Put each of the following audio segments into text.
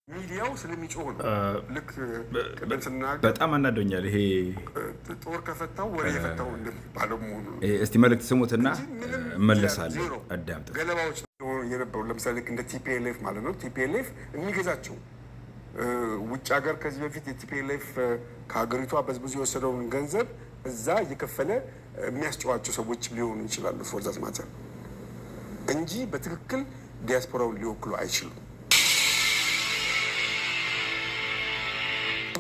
ሚዲያው ስለሚጮህ ነው። ልክ ቅድም ስናገር በጣም አናዶኛል። ይሄ ጦር ከፈታው ወሬ የፈታው እንደሚባለው መሆኑ ነው። እስቲ መልእክት ስሙትና እንጂ ምንም እመለሳለሁ። ዜሮ አዳምጥ። ገለባዎች የነበሩ ለምሳሌ እንደ ቲፒኤልኤፍ ማለት ነው። ቲፒኤልኤፍ የሚገዛቸው ውጭ ሀገር ከዚህ በፊት የቲፒኤልኤፍ ከሀገሪቷ በዝብዙ የወሰደውን ገንዘብ እዛ እየከፈለ የሚያስጨዋቸው ሰዎች ሊሆኑ ይችላሉ። ፎርዛት ማተር እንጂ በትክክል ዲያስፖራውን ሊወክሉ አይችሉም።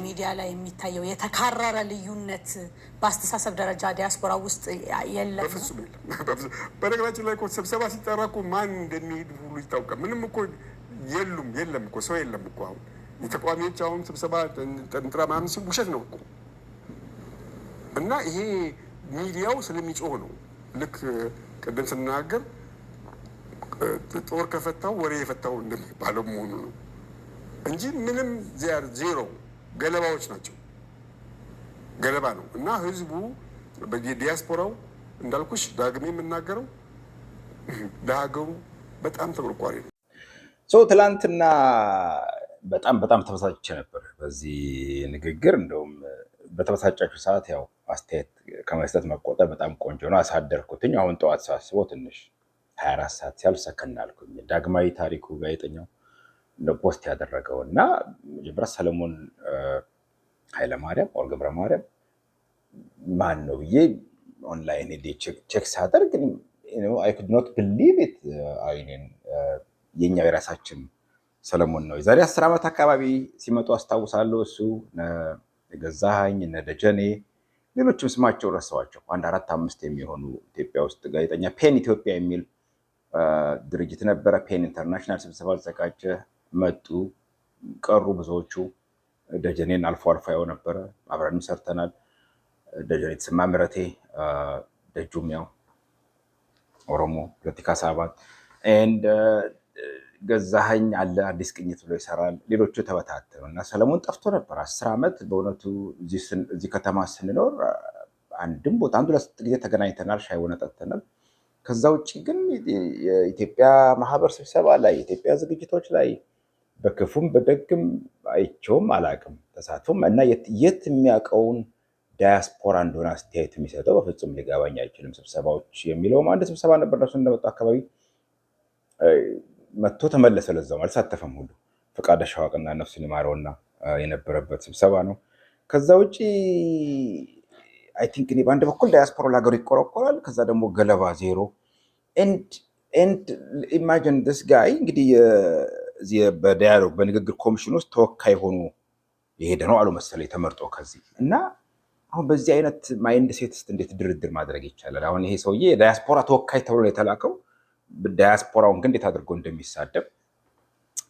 ሚዲያ ላይ የሚታየው የተካረረ ልዩነት በአስተሳሰብ ደረጃ ዲያስፖራ ውስጥ የለም። በፍጹም የለም። በነገራችን ላይ እኮ ስብሰባ ሲጠራ እኮ ማን እንደሚሄድ ሁሉ ይታወቃል። ምንም እኮ የለም እኮ ሰው የለም እኮ። አሁን የተቃዋሚዎች አሁን ስብሰባ እንጥራ ምናምን ሲል ውሸት ነው እኮ። እና ይሄ ሚዲያው ስለሚጮህ ነው። ልክ ቅድም ስናገር ጦር ከፈታው ወሬ የፈታው እንደሚባለው መሆኑ ነው እንጂ ምንም ዜሮ ገለባዎች ናቸው። ገለባ ነው። እና ህዝቡ ዲያስፖራው እንዳልኩሽ ዳግሜ የምናገረው ለሀገሩ በጣም ተቆርቋሪ ነው። ትላንትና በጣም ተበሳጭቼ ነበር በዚህ ንግግር። እንደውም በተበሳጫችሁ ሰዓት ያው አስተያየት ከመስጠት መቆጠር በጣም ቆንጆ ነው። አሳደርኩትኝ። አሁን ጠዋት ሳስበው ትንሽ 24 ሰዓት ሲያልፍ ሰከን አልኩኝ። ዳግማዊ ታሪኩ ጋዜጠኛው ፖስት ያደረገው እና መጀመሪያ ሰለሞን ኃይለማርያም ኦር ገብረ ማርያም ማን ነው ብዬ ኦንላይን ሄጄ ቼክ ሳደርግ አይ ኩድ ኖት ቢሊቭ ኢት አይኔን የኛው የራሳችን ሰለሞን ነው። የዛሬ 10 ዓመት አካባቢ ሲመጡ አስታውሳለሁ። እሱ ገዛኸኝ እነ ደጀኔ ሌሎችም ስማቸው ረሳኋቸው። 4-5 የሚሆኑ ኢትዮጵያ ውስጥ ጋዜጠኛ ፔን ኢትዮጵያ የሚል ድርጅት ነበረ። ፔን ኢንተርናሽናል ስብሰባ አዘጋጀ። መጡ ቀሩ ብዙዎቹ። ደጀኔን አልፎ ያው ነበረ፣ አብረንም ሰርተናል። ደጀኔ የተሰማ ምረቴ፣ ደጁም ያው ኦሮሞ ፖለቲካ ሳባት ኤንድ ገዛኸኝ አለ አዲስ ቅኝት ብሎ ይሰራል። ሌሎቹ ተበታተኑ እና ሰለሞን ጠፍቶ ነበር 10 ዓመት። በእውነቱ እዚህ ከተማ ስንኖር አንድም ቦታ 1-2 ጊዜ ተገናኝተናል፣ ሻይ ቡና ጠጥተናል። ከዛ ውጭ ግን የኢትዮጵያ ማህበር ስብሰባ ላይ የኢትዮጵያ ዝግጅቶች ላይ በክፉም በደግም አይቼውም አላቅም ተሳትፎም እና የት የሚያውቀውን ዳያስፖራ እንደሆነ አስተያየት የሚሰጠው በፍጹም ሊገባኝ አይችልም። ስብሰባዎች የሚለውም አንድ ስብሰባ ነበር እነሱ እንደመጡ አካባቢ መጥቶ ተመለሰ። ለዛውም አልሳተፈም ሁሉ ፈቃደ ሸዋቅና ነፍሱን ይማረውና የነበረበት ስብሰባ ነው። ከዛ ውጭ አይ ቲንክ እኔ በአንድ በኩል ዳያስፖራ ለሀገሩ ይቆረቆራል፣ ከዛ ደግሞ ገለባ ዜሮ። ኤንድ ኢማጂን ዲስ ጋይ እንግዲህ በዳያሎግ በንግግር ኮሚሽን ውስጥ ተወካይ ሆኖ የሄደ ነው አሉ መሰለኝ ተመርጦ ከዚህ እና አሁን በዚህ አይነት ማይንድ ሴት ውስጥ እንዴት ድርድር ማድረግ ይቻላል? አሁን ይሄ ሰውዬ የዳያስፖራ ተወካይ ተብሎ የተላከው ዳያስፖራውን ግን እንዴት አድርጎ እንደሚሳደብ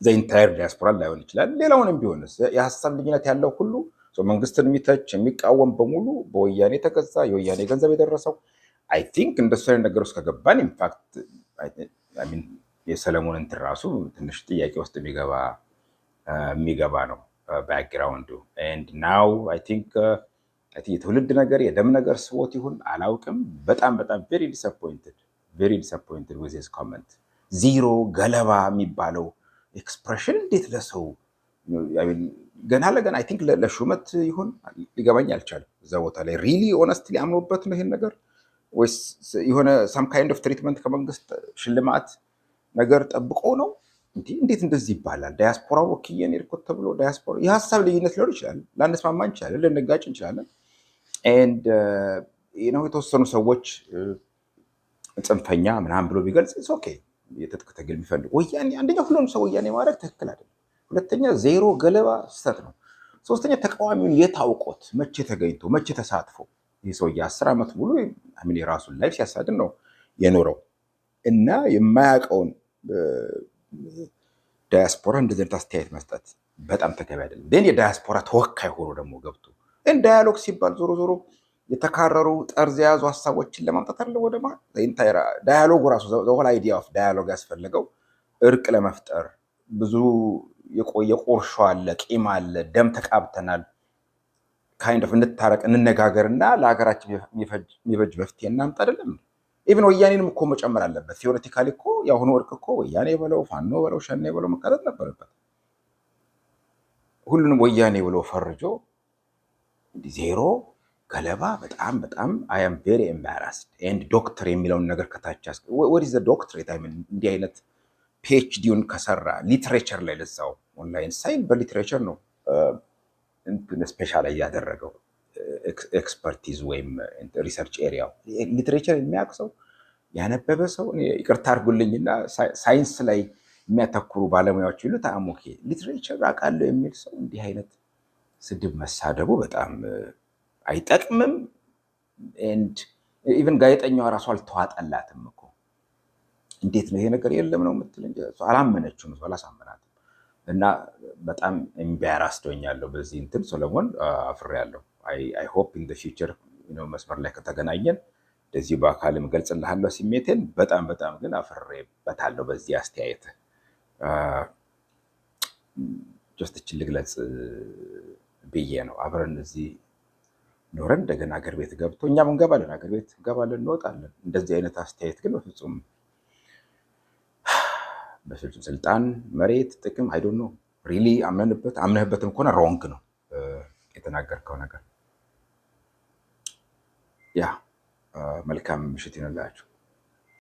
ዘኢንታየር ዳያስፖራ ላይሆን ይችላል። ሌላውንም ቢሆንስ የሀሳብ ልዩነት ያለው ሁሉ መንግስትን የሚተች የሚቃወም በሙሉ በወያኔ ተገዛ፣ የወያኔ ገንዘብ የደረሰው አይ ቲንክ እንደሱ አይነት ነገር ውስጥ ከገባን ኢንፋክት የሰለሞን እንትን ራሱ ትንሽ ጥያቄ ውስጥ የሚገባ ነው ባክግራውንዱ። ኤንድ ናው አይ ቲንክ የትውልድ ነገር የደም ነገር ስቦት ይሁን አላውቅም። በጣም ቬሪ ዲስአፖይንትድ ዊዝ ሂዝ ኮመንት። ዚሮ ገለባ የሚባለው ኤክስፕሬሽን እንዴት ለሰው ገና ለገና አይ ቲንክ ለሹመት ይሁን ሊገባኝ አልቻለም። እዛ ቦታ ላይ ሪሊ ኦነስትሊ አምኖበት ነው ይሄን ነገር ወይስ የሆነ ሳም ካይንድ ኦፍ ትሪትመንት ከመንግስት ሽልማት ነገር ጠብቆ ነው? እንዴት እንደዚህ ይባላል? ዳያስፖራ ወክዬን ሄድኩት ተብሎ ዳያስፖራ የሀሳብ ልዩነት ሊሆን ይችላል፣ ላንስማማ እንችላለን፣ ልንጋጭ እንችላለን። ኤንድ የተወሰኑ ሰዎች ጽንፈኛ ምናምን ብሎ ቢገልጽ ኦኬ፣ የትጥቅ ትግል የሚፈልጉ ወያኔ አንደኛ ሁሉንም ሰው ወያኔ ማድረግ ትክክል አይደለም። ሁለተኛ ዜሮ ገለባ ስህተት ነው። ሶስተኛ ተቃዋሚውን የታውቆት መቼ ተገኝቶ መቼ ተሳትፎ ይህ ሰውዬ 10 ዓመት ሙሉ የራሱን ላይፍ ሲያሳድን ነው የኖረው እና የማያውቀውን ዳያስፖራ እንደዚህ አይነት አስተያየት መስጠት በጣም ተገቢ አይደለም። ግን የዳያስፖራ ተወካይ ሆኖ ደግሞ ገብቶ ዳያሎግ ሲባል ዞሮ የተካረሩ ጠርዝ የያዙ ሀሳቦችን ለማምጣት አለ ወደ ዳያሎጉ ራሱ ዘሆል አይዲያ ኦፍ ዳያሎግ ያስፈለገው እርቅ ለመፍጠር ብዙ የቆየ ቁርሾ አለ፣ ቂም አለ፣ ደም ተቃብተናል። ካይንድ ኦፍ እንታረቅ እንነጋገርና ለሀገራችን የሚበጅ መፍትሄ እናምጣ አይደለም። ኢቭን ወያኔንም እኮ መጨመር አለበት። ቲዮሬቲካሊ እኮ የአሁኑ እርቅ እኮ ወያኔ በለው ፋኖ በለው ሸኔ በለው መቀጠል ነበረበት። ሁሉንም ወያኔ ብሎ ፈርጆ ዜሮ ገለባ በጣም በጣም አይ አም ቬሪ ኤምባራስድ ኤንድ ዶክተር የሚለውን ነገር ከታች ወት ኢዝ ዘ ዶክትሬት አይ ሚን እንዲህ አይነት ፒኤችዲውን ከሰራ ሊትሬቸር ላይ ለዛው ኦንላይን ሳይን በሊትሬቸር ነው ስፔሻላይዝ ያደረገው ኤክስፐርቲዝ ወይም ሪሰርች ኤሪያው ሊትሬቸር የሚያውቅ ሰው ያነበበ ሰው ይቅርታ አድርጉልኝና ሳይንስ ላይ የሚያተኩሩ ባለሙያዎች ይሉት አሞኬ ሊትሬቸር አውቃለሁ የሚል ሰው እንዲህ አይነት ስድብ መሳደቡ በጣም አይጠቅምም። ኤንድ ኢቨን ጋዜጠኛዋ ራሱ አልተዋጠላትም እኮ እንዴት ነው ይሄ ነገር የለም ነው የምትል እንጂ አላመነችውም፣ አላሳመናትም። እና በጣም ኤምባራስድ ሆኛለሁ በዚህ እንትን ሰለሞን አፍሬያለሁ። አይ ሆፕ ኢን ዘ ፊውቸር መስመር ላይ ከተገናኘን እንደዚህ በአካልም ገልጽልሃለሁ ስሜቴን። በጣም በጣም ግን አፍሬበታለሁ በዚህ አስተያየት። ጀስት እችን ልግለጽ ብዬ ነው። አብረን እዚህ ኖረን እንደገና አገር ቤት ገብቶ እኛም እንገባለን፣ አገር ቤት እንገባለን፣ እንወጣለን። እንደዚህ አይነት አስተያየት ግን በፍጹም ስልጣን፣ መሬት፣ ጥቅም አይ ዶንት ኖ ሪሊ አምነህበትም ከሆነ ሮንግ ነው የተናገርከው ነገር። ያ መልካም ምሽት ይሁንላችሁ።